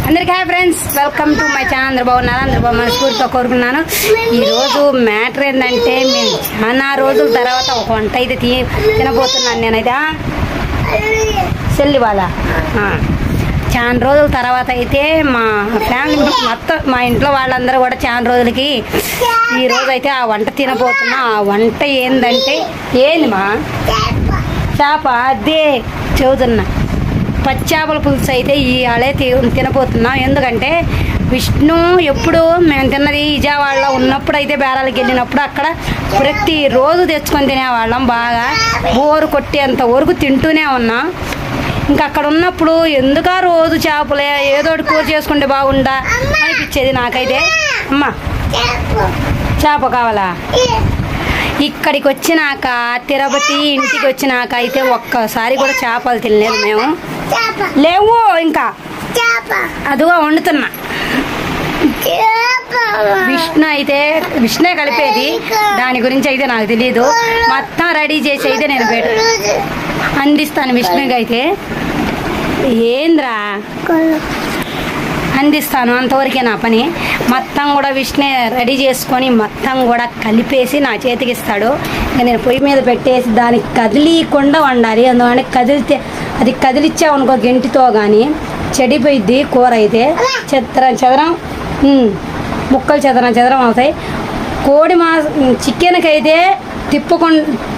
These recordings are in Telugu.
అందరికీ hi friends, welcome to my channel. అందరు బాగున్నారు, అందరు బాగున్నారు స్కూల్తో కోరుకున్నాను. ఈరోజు మ్యాటర్ ఏంటంటే మేము చాలా రోజుల తర్వాత ఒక వంట అయితే తినబోతున్నాను. నేనైతే చెల్లి వాళ్ళ చాలా రోజుల తర్వాత అయితే మా ఫ్యామిలీ మొత్తం మా ఇంట్లో వాళ్ళందరూ కూడా చాలా రోజులకి ఈరోజు అయితే ఆ వంట తినబోతున్నా. ఆ వంట ఏంటంటే ఏంది మా చేప అదే చదువుతున్నా. పచ్చాపల పులుసు అయితే ఇవాళే తినబోతున్నాం. ఎందుకంటే విష్ణు ఎప్పుడు మేము తిన్నది విజయవాడలో ఉన్నప్పుడు అయితే బేరాలకు వెళ్ళినప్పుడు అక్కడ ప్రతిరోజు తెచ్చుకొని తినేవాళ్ళం. బాగా బోరు కొట్టేంత వరకు తింటూనే ఉన్నాం. ఇంకా అక్కడ ఉన్నప్పుడు ఎందుకా రోజు చేపలే ఏదో ఒకటి కూర చేసుకుంటే బాగుండా అనిపించేది నాకైతే. అమ్మా చేప కావాలా? ఇక్కడికి వచ్చినాక తిరుపతి ఇంటికి వచ్చినాక అయితే ఒక్కసారి కూడా చేపలు తినలేదు మేము. లేవు ఇంకా అదిగో వండుతున్నా. విష్ణే కలిపేది, దాని గురించి అయితే నాకు తెలియదు. మొత్తం రెడీ చేసి అయితే నేను అందిస్తాను విష్ణుకి అయితే. ఏంద్రా అందిస్తాను, అంతవరకే నా పని. మొత్తం కూడా విష్ణు రెడీ చేసుకొని మొత్తం కూడా కలిపేసి నా చేతికి ఇస్తాడు. ఇంకా నేను పొయ్యి మీద పెట్టేసి దానికి కదిలీకుండా వండాలి. అందుకని అది కదిలిచ్చామనుకో గెంటితో కానీ చెడిపోయిద్ది కూర అయితే. చెదరం ముక్కలు చెదరం అవుతాయి. కోడి చికెన్కి అయితే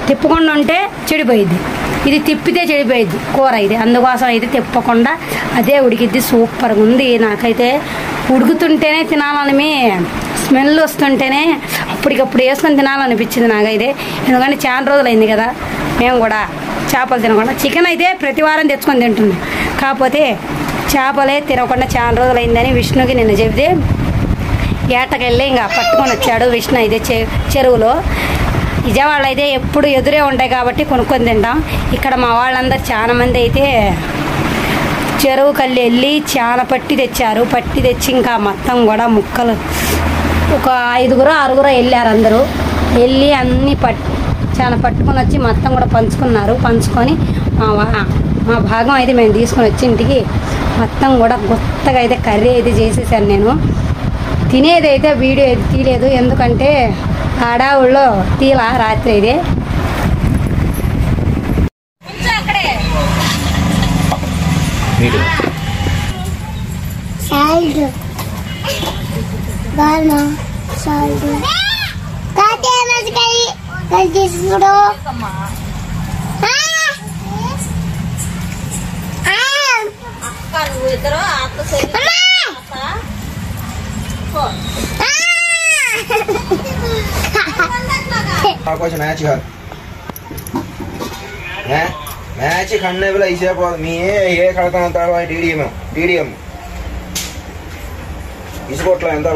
తిప్పకుండా ఉంటే చెడిపోయిద్ది, ఇది తిప్పితే చెడిపోయిద్ది కూర అయితే. అందుకోసం అయితే తిప్పకుండా అదే ఉడికిద్ది. సూపర్గా ఉంది. నాకైతే ఉడుకుతుంటేనే తినాలని, స్మెల్ వస్తుంటేనే అప్పటికప్పుడు వేసుకొని తినాలనిపించింది నాకైతే. ఎందుకంటే చాలా రోజులైంది కదా మేము కూడా చేపలు తినకుండా. చికెన్ అయితే ప్రతి వారం తెచ్చుకొని తింటున్నాం, కాకపోతే చేపలే తినకుండా చాలా రోజులైందని విష్ణుకి నిన్న చెబితే ఏటకెళ్ళి ఇంకా పట్టుకొని వచ్చాడు విష్ణు అయితే చెరువులో. విజయవాడలో అయితే ఎప్పుడు ఎదురే ఉంటాయి కాబట్టి కొనుక్కొని తింటాం. ఇక్కడ మా వాళ్ళందరూ చాలా మంది అయితే చెరువు కల్లి వెళ్ళి చాలా పట్టి తెచ్చి ఇంకా మొత్తం కూడా ముక్కలు ఒక 5-6 వెళ్ళారు. అందరూ వెళ్ళి అన్నీ చాలా పట్టుకొని వచ్చి మొత్తం కూడా పంచుకొని మా భాగం అయితే మేము తీసుకొని వచ్చి ఇంటికి మొత్తం కూడా కొత్తగా అయితే కర్రీ అయితే చేసేసాను నేను. తినేది అయితే వీడియో అయితే తీయలేదు, ఎందుకంటే ఆడావుల్లో తీలా రాత్రి ఇది. कुछ मैच कर मैच खड़ने वाला इसे मी ये खड़ता है टीडीएम इसकोट्ला ఎంత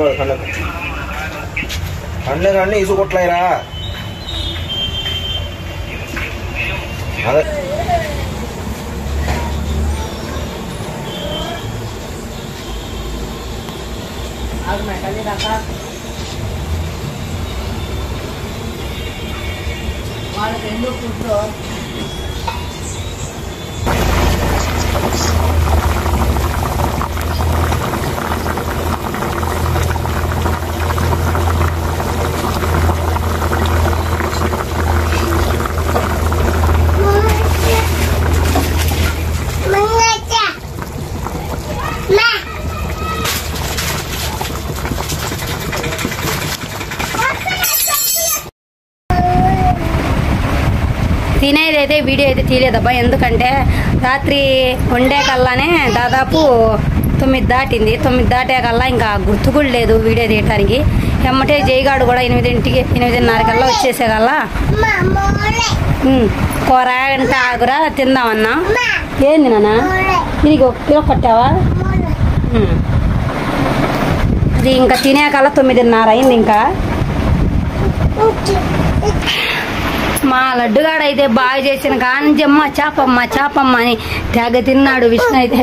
खड़ने इसकोट्ला अदे వాళ్ళకి రెండో ఫుడ్లో తినేది అయితే వీడియో అయితే తీయలేదబ్బా. ఎందుకంటే రాత్రి వండే కల్లానే దాదాపు 9 దాటింది. 9 దాటేకల్లా ఇంకా గుర్తుకుడు లేదు వీడియో తీయటానికి. ఎమ్మటే జైగాడు కూడా 8:30 కల్లా వచ్చేసేకల్లా కూర అంటే ఆగురా తిందామన్నా. ఏంది నాన్న ఇది 1 కిలో పట్టావా? అది ఇంకా తినేకల్లా 9:30 అయింది. ఇంకా మా లడ్డుగాడైతే బాగా చేసిన కాంజమ్మ చేపమ్మ అని తెగ తిన్నాడు విష్ణు అయితే.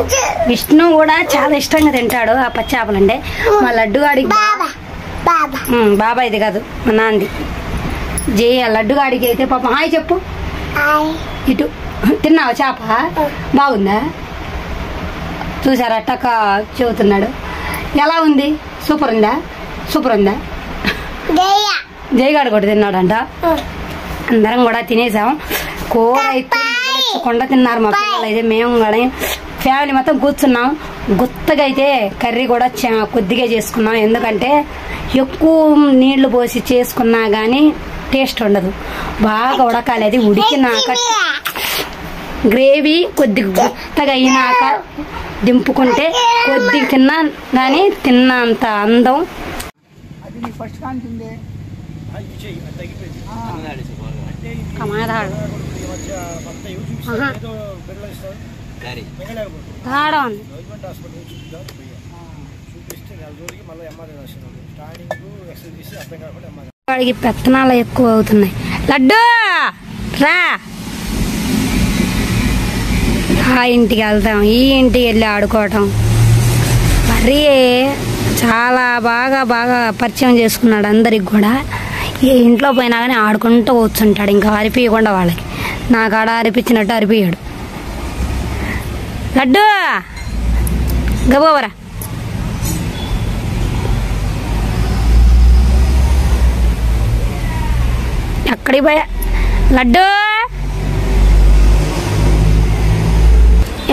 విష్ణు కూడా చాలా ఇష్టంగా తింటాడు ఆ పచ్చాపలంటే. మా లడ్డుగాడికి బాబా ఇది కాదు మా నాంది ఆ లడ్డుగాడికి అయితే పాపం హాయ్ చెప్పు. ఇటు తిన్నావా చేప? బాగుందా? చూసారా అట్టక చెబుతున్నాడు. ఎలా ఉంది? సూపర్ ఉందా? సూపర్ ఉందా? జయగాడు కూడా తిన్నాడంట. అందరం కూడా తినేసాం. కూర అయితే కొండ తిన్నారు మా పిల్లలు అయితే. మేము కూడా ఫ్యామిలీ మొత్తం కూర్చున్నాం. గుత్తగా అయితే కర్రీ కూడా కొద్దిగా చేసుకున్నాం. ఎందుకంటే ఎక్కువ నీళ్లు పోసి చేసుకున్నా కానీ టేస్ట్ ఉండదు. బాగా ఉడకాలి. అది ఉడికినాక గ్రేవీ కొద్దిగా గుత్తగా అయినాక దింపుకుంటే కొద్దిగా తిన్నా కానీ తిన్నంత అందం. వాడికి పెత్తనాలు ఎక్కువ అవుతున్నాయి. లడ్డు రా, ఆ ఇంటికి వెళ్తాం, ఈ ఇంటికి వెళ్ళి ఆడుకోవటం. మరీ చాలా బాగా పరిచయం చేసుకున్నాడు అందరికి కూడా. ఏ ఇంట్లో పోయినా కానీ ఆడుకుంటూ కూర్చుంటాడు. ఇంకా అరిపియకుండా వాళ్ళకి. నాకు ఆడ అరిపించినట్టు అరిపియాడు. లడ్డు గబోవరా. ఎక్కడికి పోయా లడ్డు?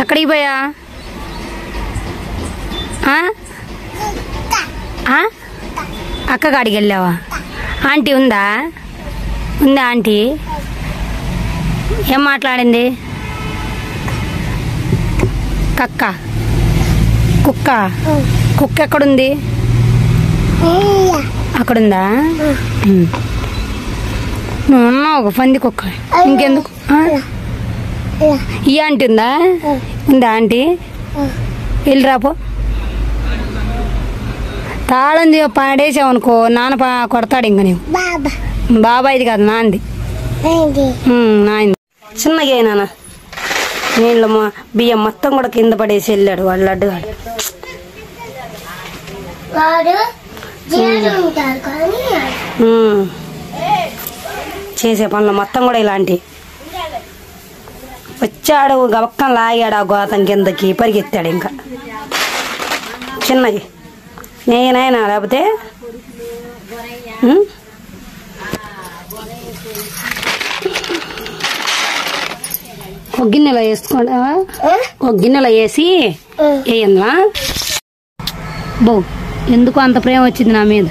ఎక్కడికి పోయా? అక్క కాడికి వెళ్ళావా? ఆంటీ ఉందా? ఉందా ఆంటీ? ఏం మాట్లాడింది? కుక్క కుక్క ఎక్కడుంది? అక్కడుందా? నువ్వు ఉన్నావు ఒక పంది కుక్క. ఇంకెందుకు? ఈ ఆంటీ ఉందా? ఉందా ఆంటీ? వెళ్ళి రాపో. తాళం పాడేసావు అనుకో నాన్న కొడతాడు. ఇంక నీవు బాబాయిది కాదు, నాంది. నాంది. చిన్నగా నాన్న నీళ్ళు బియ్యం మొత్తం కూడా కింద పడేసి వెళ్ళాడు వాళ్ళు లడ్డుగాడు. చేసే పనులు మొత్తం కూడా ఇలాంటి. వచ్చాడు గబక్కం లాగాడు ఆ గోతం కిందకి పరిగెత్తాడు. ఇంకా చిన్నది నేనైనా లేకపోతే ఒక గిన్నెలో వేసుకోండి. ఒక గిన్నెలో వేసి వేయందా? బో ఎందుకు అంత ప్రేమ వచ్చింది నా మీద?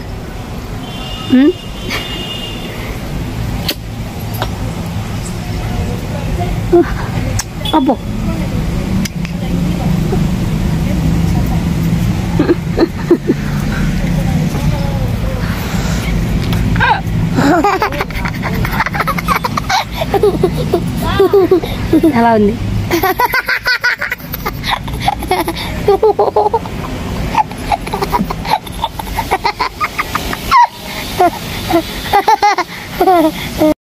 అబ్బో ఎలా ఉంది?